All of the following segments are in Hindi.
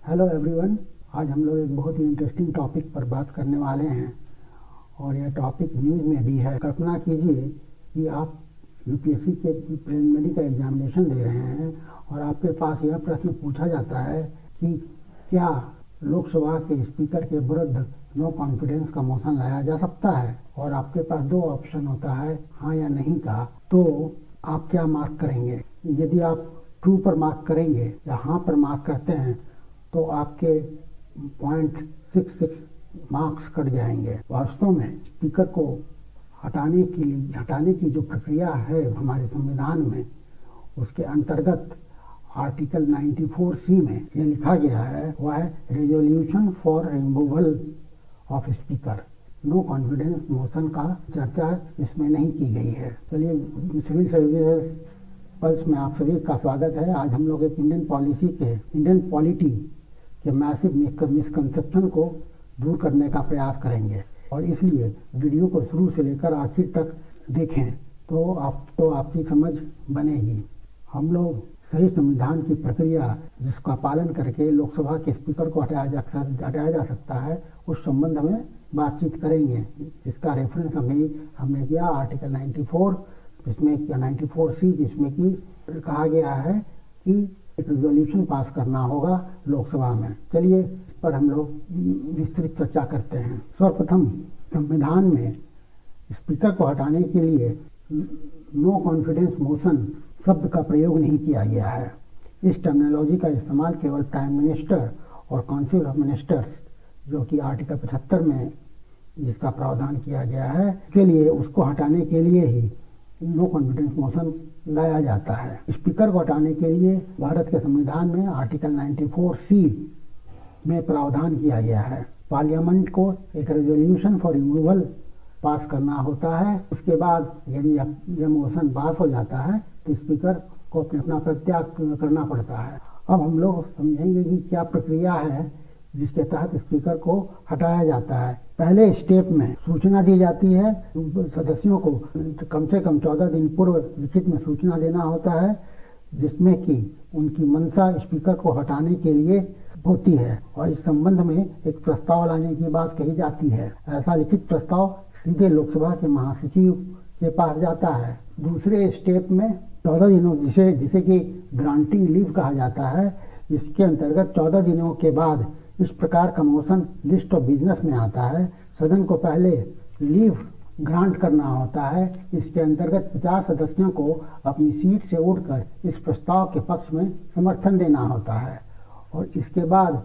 Hello everyone. आज हम लोग एक बहुत ही इंटरेस्टिंग टॉपिक पर बात करने वाले हैं और यह टॉपिक न्यूज़ में भी है। कल्पना कीजिए कि आप यूपीएससी के प्रिलिमिनरी का एग्जामिनेशन दे रहे हैं और आपके पास यह प्रश्न पूछा जाता है कि क्या लोकसभा के स्पीकर के विरुद्ध नो कॉन्फिडेंस का मोशन लाया जा सकता है, और आपके पास दो ऑप्शन होता है, हाँ या नहीं का। तो आप क्या मार्क करेंगे? यदि आप ट्रू पर मार्क करेंगे या हाँ पर मार्क करते हैं तो आपके 0.66 मार्क्स कट जाएंगे। वास्तव में स्पीकर को हटाने की जो प्रक्रिया है हमारे संविधान में, उसके अंतर्गत आर्टिकल 94C में यह लिखा गया है, वह है resolution for removal of speaker. No confidence motion का चर्चा इसमें नहीं की गई है। चलिए, सिविल सर्विसेज पल्स में आप सभी का स्वागत है। आज हम लोग एक इंडियन पॉलिटी के मैसिव मिसकंसेप्शन को दूर करने का प्रयास करेंगे, और इसलिए वीडियो को शुरू से लेकर आखिर तक देखें तो आपकी समझ बनेगी। हम लोग सही संविधान की प्रक्रिया जिसका पालन करके लोकसभा के स्पीकर को हटाया जा सकता है, उस संबंध में बातचीत करेंगे। इसका रेफरेंस हमने किया आर्टिकल 94C, जिसमें कि कहा गया है कि एक रेजोल्यूशन पास करना होगा लोकसभा में। चलिए, इस पर हम लोग विस्तृत चर्चा करते हैं। सर्वप्रथम, संविधान में स्पीकर को हटाने के लिए नो कॉन्फिडेंस मोशन शब्द का प्रयोग नहीं किया गया है। इस टर्मिनोलॉजी का इस्तेमाल केवल प्राइम मिनिस्टर और काउंसिल ऑफ मिनिस्टर्स, जो कि आर्टिकल 75 में जिसका प्रावधान किया गया है, के लिए उसको हटाने के लिए ही नो कॉन्फिडेंस मोशन लाया जाता है। स्पीकर को हटाने के लिए भारत के संविधान में आर्टिकल 94C में प्रावधान किया गया है। पार्लियामेंट को एक रेजोल्यूशन फॉर रिमूवल पास करना होता है। उसके बाद यदि यह मोशन पास हो जाता है तो स्पीकर को अपना प्रत्याग करना पड़ता है। अब हम लोग समझेंगे कि क्या प्रक्रिया है जिसके तहत स्पीकर को हटाया जाता है। पहले स्टेप में सूचना दी जाती है सदस्यों को, कम से कम 14 दिन पूर्व लिखित में सूचना देना होता है, जिसमें कि उनकी मंशा स्पीकर को हटाने के लिए होती है, और इस संबंध में एक प्रस्ताव लाने की बात कही जाती है। ऐसा लिखित प्रस्ताव सीधे लोकसभा के महासचिव के पास जाता है। दूसरे स्टेप में 14 दिनों, जिसे कि ग्रांटिंग लीव कहा जाता है, इसके अंतर्गत 14 दिनों के बाद इस प्रकार का मोशन लिस्ट ऑफ बिजनेस में आता है। सदन को पहले लीव ग्रांट करना होता है। इसके अंतर्गत 50 सदस्यों को अपनी सीट से उठकर इस प्रस्ताव के पक्ष में समर्थन देना होता है, और इसके बाद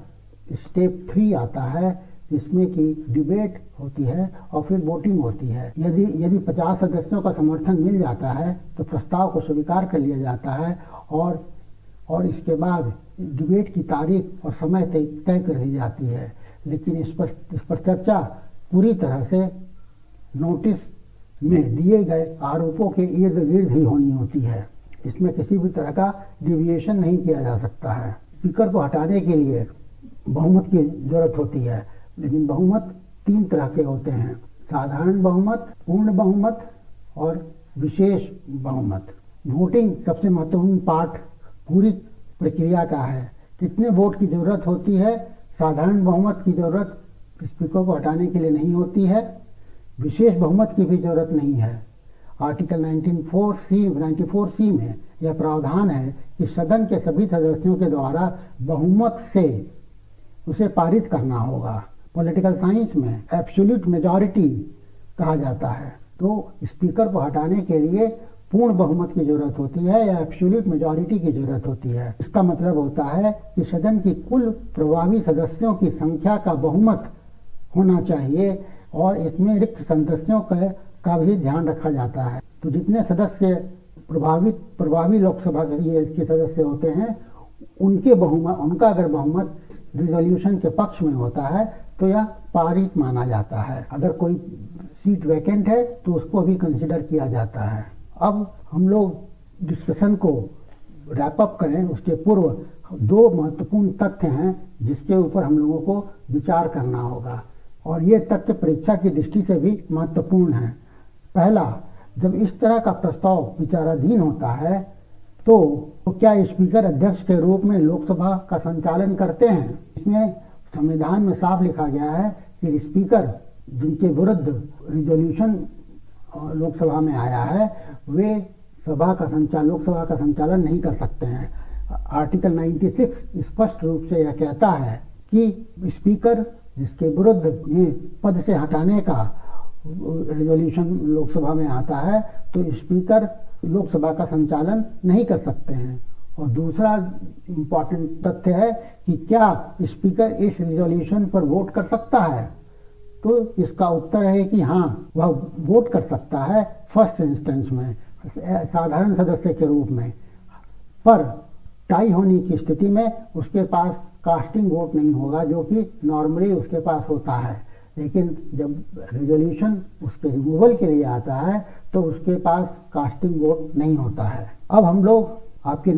स्टेप 3 आता है, जिसमें कि डिबेट होती है और फिर वोटिंग होती है। यदि 50 सदस्यों का समर्थन मिल जाता है तो प्रस्ताव को स्वीकार कर लिया जाता है, और इसके बाद डिबेट की तारीख और समय तय कर दी जाती है। लेकिन इस पर चर्चा पूरी तरह से नोटिस में दिए गए आरोपों के इर्द गिर्द ही होनी होती है। इसमें किसी भी तरह का डिविएशन नहीं किया जा सकता है। स्पीकर को हटाने के लिए बहुमत की जरूरत होती है, लेकिन बहुमत 3 तरह के होते हैं: साधारण बहुमत, पूर्ण बहुमत और विशेष बहुमत। वोटिंग सबसे महत्वपूर्ण पार्ट पूरी प्रक्रिया का है। कितने वोट की जरूरत होती है? साधारण बहुमत की जरूरत स्पीकर को हटाने के लिए नहीं होती है। विशेष बहुमत की भी जरूरत नहीं है। आर्टिकल 94C में यह प्रावधान है कि सदन के सभी सदस्यों के द्वारा बहुमत से उसे पारित करना होगा। पॉलिटिकल साइंस में एब्सोल्यूट मेजॉरिटी कहा जाता है। तो स्पीकर को हटाने के लिए पूर्ण बहुमत की जरूरत होती है या एब्सोल्यूट मेजॉरिटी की जरूरत होती है। इसका मतलब होता है कि सदन की कुल प्रभावी सदस्यों की संख्या का बहुमत होना चाहिए, और इसमें रिक्त सदस्यों का भी ध्यान रखा जाता है। तो जितने सदस्य प्रभावी लोकसभा के सदस्य होते हैं, उनका अगर बहुमत रिजोल्यूशन के पक्ष में होता है तो यह पारित माना जाता है। अगर कोई सीट वैकेंट है तो उसको भी कंसिडर किया जाता है। अब हम लोग डिस्कशन को रैप अप करें, उसके पूर्व 2 महत्वपूर्ण तथ्य हैं जिसके ऊपर हम लोगों को विचार करना होगा, और ये तथ्य परीक्षा की दृष्टि से भी महत्वपूर्ण है। पहला, जब इस तरह का प्रस्ताव विचाराधीन होता है तो क्या स्पीकर अध्यक्ष के रूप में लोकसभा का संचालन करते हैं? इसमें संविधान में साफ लिखा गया है कि स्पीकर जिनके विरुद्ध रिजोल्यूशन लोकसभा में आया है वे लोकसभा का संचालन नहीं कर सकते हैं। आर्टिकल 96 स्पष्ट रूप से यह कहता है कि स्पीकर जिसके विरुद्ध ये पद से हटाने का रिजोल्यूशन लोकसभा में आता है तो स्पीकर लोकसभा का संचालन नहीं कर सकते हैं। और दूसरा इम्पॉर्टेंट तथ्य है कि क्या स्पीकर इस रिजोल्यूशन पर वोट कर सकता है, तो इसका उत्तर है कि हाँ, वह वोट कर सकता है फर्स्ट इंस्टेंस में साधारण सदस्य के रूप में, पर टाई होने की स्थिति में उसके पास कास्टिंग वोट नहीं होगा जो कि नॉर्मली उसके पास होता है। लेकिन जब रिजोल्यूशन उसके रिमूवल के लिए आता है तो उसके पास कास्टिंग वोट नहीं होता है। अब हम लोग आपके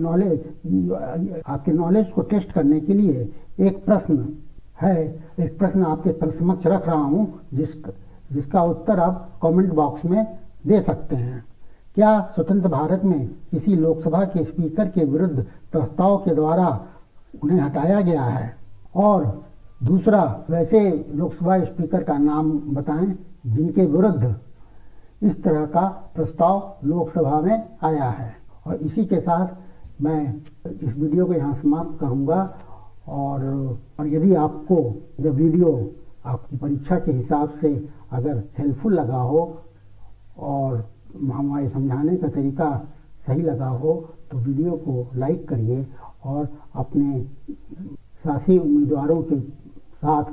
नॉलेज को टेस्ट करने के लिए एक प्रश्न आपके समक्ष रख रहा हूं जिसका उत्तर आप कमेंट बॉक्स में दे सकते हैं। क्या स्वतंत्र भारत में किसी लोकसभा के स्पीकर के विरुद्ध प्रस्ताव के द्वारा उन्हें हटाया गया है? और दूसरा, वैसे लोकसभा स्पीकर का नाम बताएं जिनके विरुद्ध इस तरह का प्रस्ताव लोकसभा में आया है। और इसी के साथ मैं इस वीडियो को यहाँ समाप्त करूँगा। और यदि आपको यह वीडियो आपकी परीक्षा के हिसाब से अगर हेल्पफुल लगा हो और हमारे समझाने का तरीका सही लगा हो तो वीडियो को लाइक करिए और अपने साथी उम्मीदवारों के साथ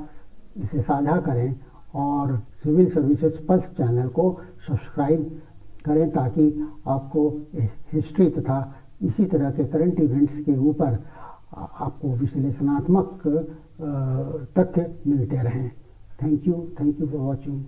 इसे साझा करें और सिविल सर्विसेज पल्स चैनल को सब्सक्राइब करें ताकि आपको हिस्ट्री तथा इसी तरह के करंट इवेंट्स के ऊपर आपको विश्लेषणात्मक तथ्य मिलते रहें। Thank you for watching.